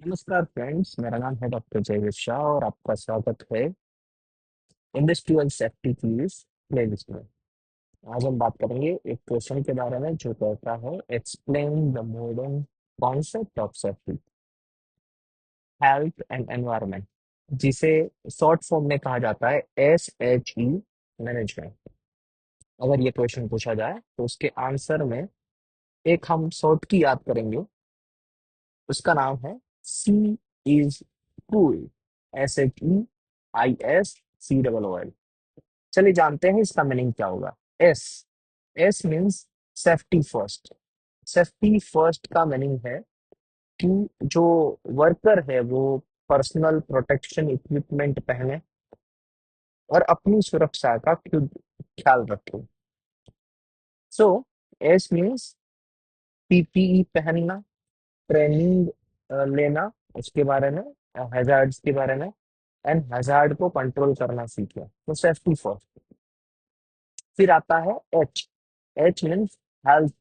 नमस्कार फ्रेंड्स, मेरा नाम है डॉक्टर जयवीर शाह और आपका स्वागत है इंडस्ट्रियल सेफ्टी की इस प्लेलिस्ट में। आज हम बात करेंगे एक क्वेश्चन के बारे में जो कहता है explain the modern concept of safety, health and environment, जिसे शॉर्ट फॉर्म में कहा जाता है SHE मैनेजमेंट। अगर ये क्वेश्चन पूछा जाए तो उसके आंसर में एक हम शॉर्ट की याद करेंगे। उसका नाम है सी इज कूल, SHEISCOOL। चलिए जानते हैं इसका मीनिंग क्या होगा। S S means safety first. Safety first का मीनिंग है कि जो वर्कर है वो पर्सनल प्रोटेक्शन इक्विपमेंट पहने और अपनी सुरक्षा का खुद ख्याल रखे। सो एस मीन्स PPE पहनना, ट्रेनिंग लेना उसके बारे में, हैजार्ड्स के बारे में, एंड हैजार्ड को कंट्रोल करना सीखे, तो सेफ्टी फर्स्ट। फिर आता है H. H means health.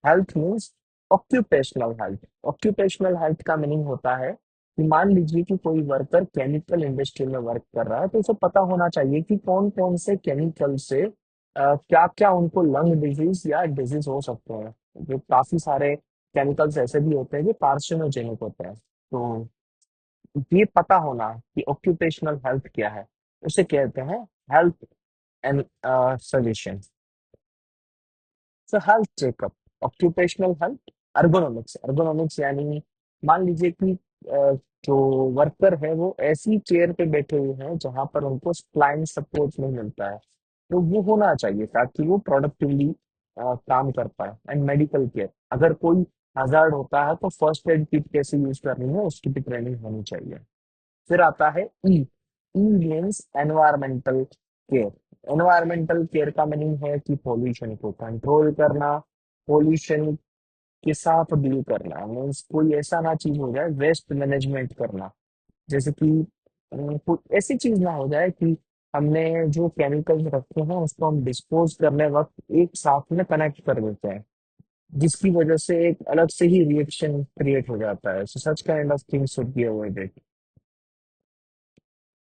Health means occupational health. Occupational health का मीनिंग होता है कि मान लीजिए कि कोई वर्कर केमिकल इंडस्ट्री में वर्क कर रहा है तो उसे पता होना चाहिए कि कौन कौन से केमिकल से क्या क्या उनको लंग डिजीज या डिजीज हो सकते हैं। जो काफी सारे केमिकल्स ऐसे भी होते हैं जो कार्सिनोजेनिक होते हैं। तो ये पता होना कि ऑक्यूपेशनल हेल्थ क्या है उसे कहते हैं health and suggestion. So health checkup, occupational health, ergonomics। ergonomics यानी मान लीजिए कि जो वर्कर है वो ऐसी चेयर पे बैठे हुए हैं जहां पर उनको स्प्लाइन सपोर्ट नहीं मिलता है, तो वो होना चाहिए ताकि वो प्रोडक्टिवली काम कर पाए। एंड मेडिकल केयर, अगर कोई हजार्ड होता है तो फर्स्ट एड किट कैसे यूज करनी है उसकी भी ट्रेनिंग होनी चाहिए। फिर आता है E. E means environmental care. Environmental care का मीनिंग है कि पोल्यूशन को कंट्रोल करना, पोल्यूशन के साथ डील करना। मीन्स कोई ऐसा ना चीज हो जाए, वेस्ट मैनेजमेंट करना। जैसे कि कोई ऐसी चीज ना हो जाए कि हमने जो केमिकल्स रखे हैं उसको हम डिस्पोज करने वक्त एक साथ में कनेक्ट कर देते हैं, जिसकी वजह से एक अलग से ही रिएक्शन क्रिएट हो जाता है। So such kind of things should be avoided.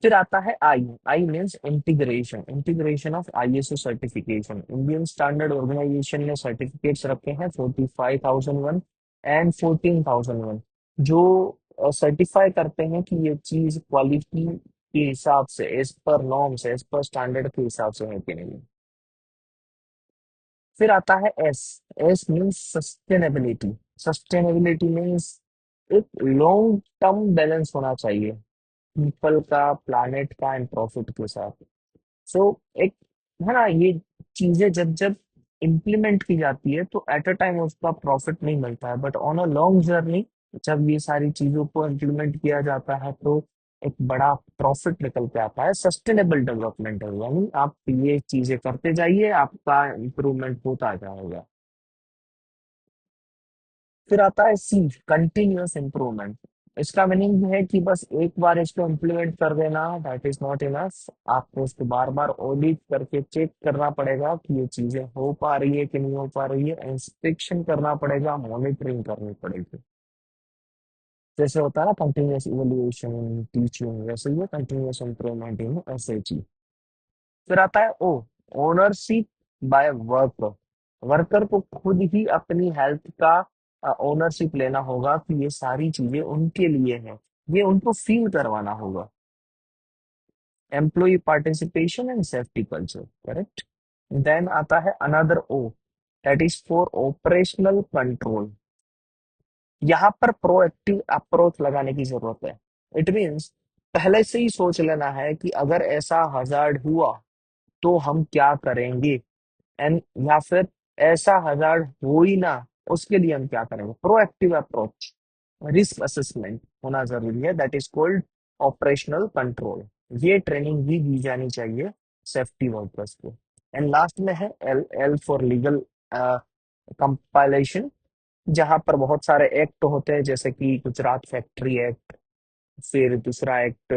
फिर आता है I. I means integration. Integration of ISO certification. Indian standard organisation ने सर्टिफिकेट्स रखे हैं 45,001 एंड 14,001, जो सर्टिफाई करते हैं कि ये चीज क्वालिटी के हिसाब से, as per norms, as per standard के हिसाब से है कि नहीं। फिर आता है S. S means sustainability. Sustainability means एक लॉन्ग टर्म बैलेंस होना चाहिए पीपल का, प्लानेट का एंड प्रॉफिट के साथ। सो एक है ना, ये चीजें जब जब इम्प्लीमेंट की जाती है तो एट अ टाइम उसका प्रॉफिट नहीं मिलता है, but on a long journey जब ये सारी चीजों को इम्प्लीमेंट किया जाता है तो एक बड़ा प्रॉफिट निकल के आता है। सस्टेनेबल डेवलपमेंट है, यानी आप ये चीजें करते जाइए, आपका इम्प्रूवमेंट होता जाएगा। फिर आता है सी, कंटिन्यूअस इम्प्रूवमेंट। इसका मीनिंग है कि बस एक बार इसको इम्प्लीमेंट कर देना दैट इज नॉट इनफ। आपको इसको बार बार ऑडिट करके चेक करना पड़ेगा कि ये चीजें हो पा रही है कि नहीं हो पा रही है, इंस्पेक्शन करना पड़ेगा, मॉनिटरिंग करनी पड़ेगी। जैसे होता है ना कंटिन्यूअस इवोल्यूशन इन टीचिंग, वैसे ही कंटिन्यूअस इम्प्रूवमेंट इन SHE। फिर आता है ओ, ओनरशिप बाय वर्कर। वर्कर को खुद ही अपनी हेल्थ का ओनरशिप लेना होगा कि ये सारी चीजें उनके लिए हैं, ये उनको फील करवाना होगा। Employ participation and safety culture, correct. Then आता है another O, that is for operational control. यहाँ पर प्रोएक्टिव अप्रोच लगाने की जरूरत है। इट मीन्स पहले से ही सोच लेना है कि अगर ऐसा हजार्ड हुआ तो हम क्या करेंगे, एंड या फिर ऐसा हजार्ड हो ही ना उसके लिए हम क्या करेंगे। प्रोएक्टिव अप्रोच, रिस्क असेसमेंट होना जरूरी है, that is called operational control. ये ट्रेनिंग भी दी जानी चाहिए सेफ्टी वर्कर्स को। एंड लास्ट में है L. L for legal compilation, जहां पर बहुत सारे एक्ट होते हैं जैसे कि गुजरात फैक्ट्री एक्ट, फिर दूसरा एक्ट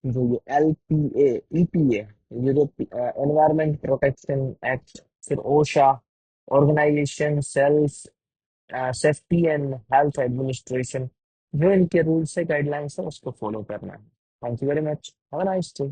जो ये LPA, EPA, ये जो एनवायरमेंट प्रोटेक्शन एक्ट, फिर OSHA, organisation sales safety and health administration, जो इनके रूल्स है गाइडलाइंस है उसको फॉलो करना है। Thank you very much, have a nice day.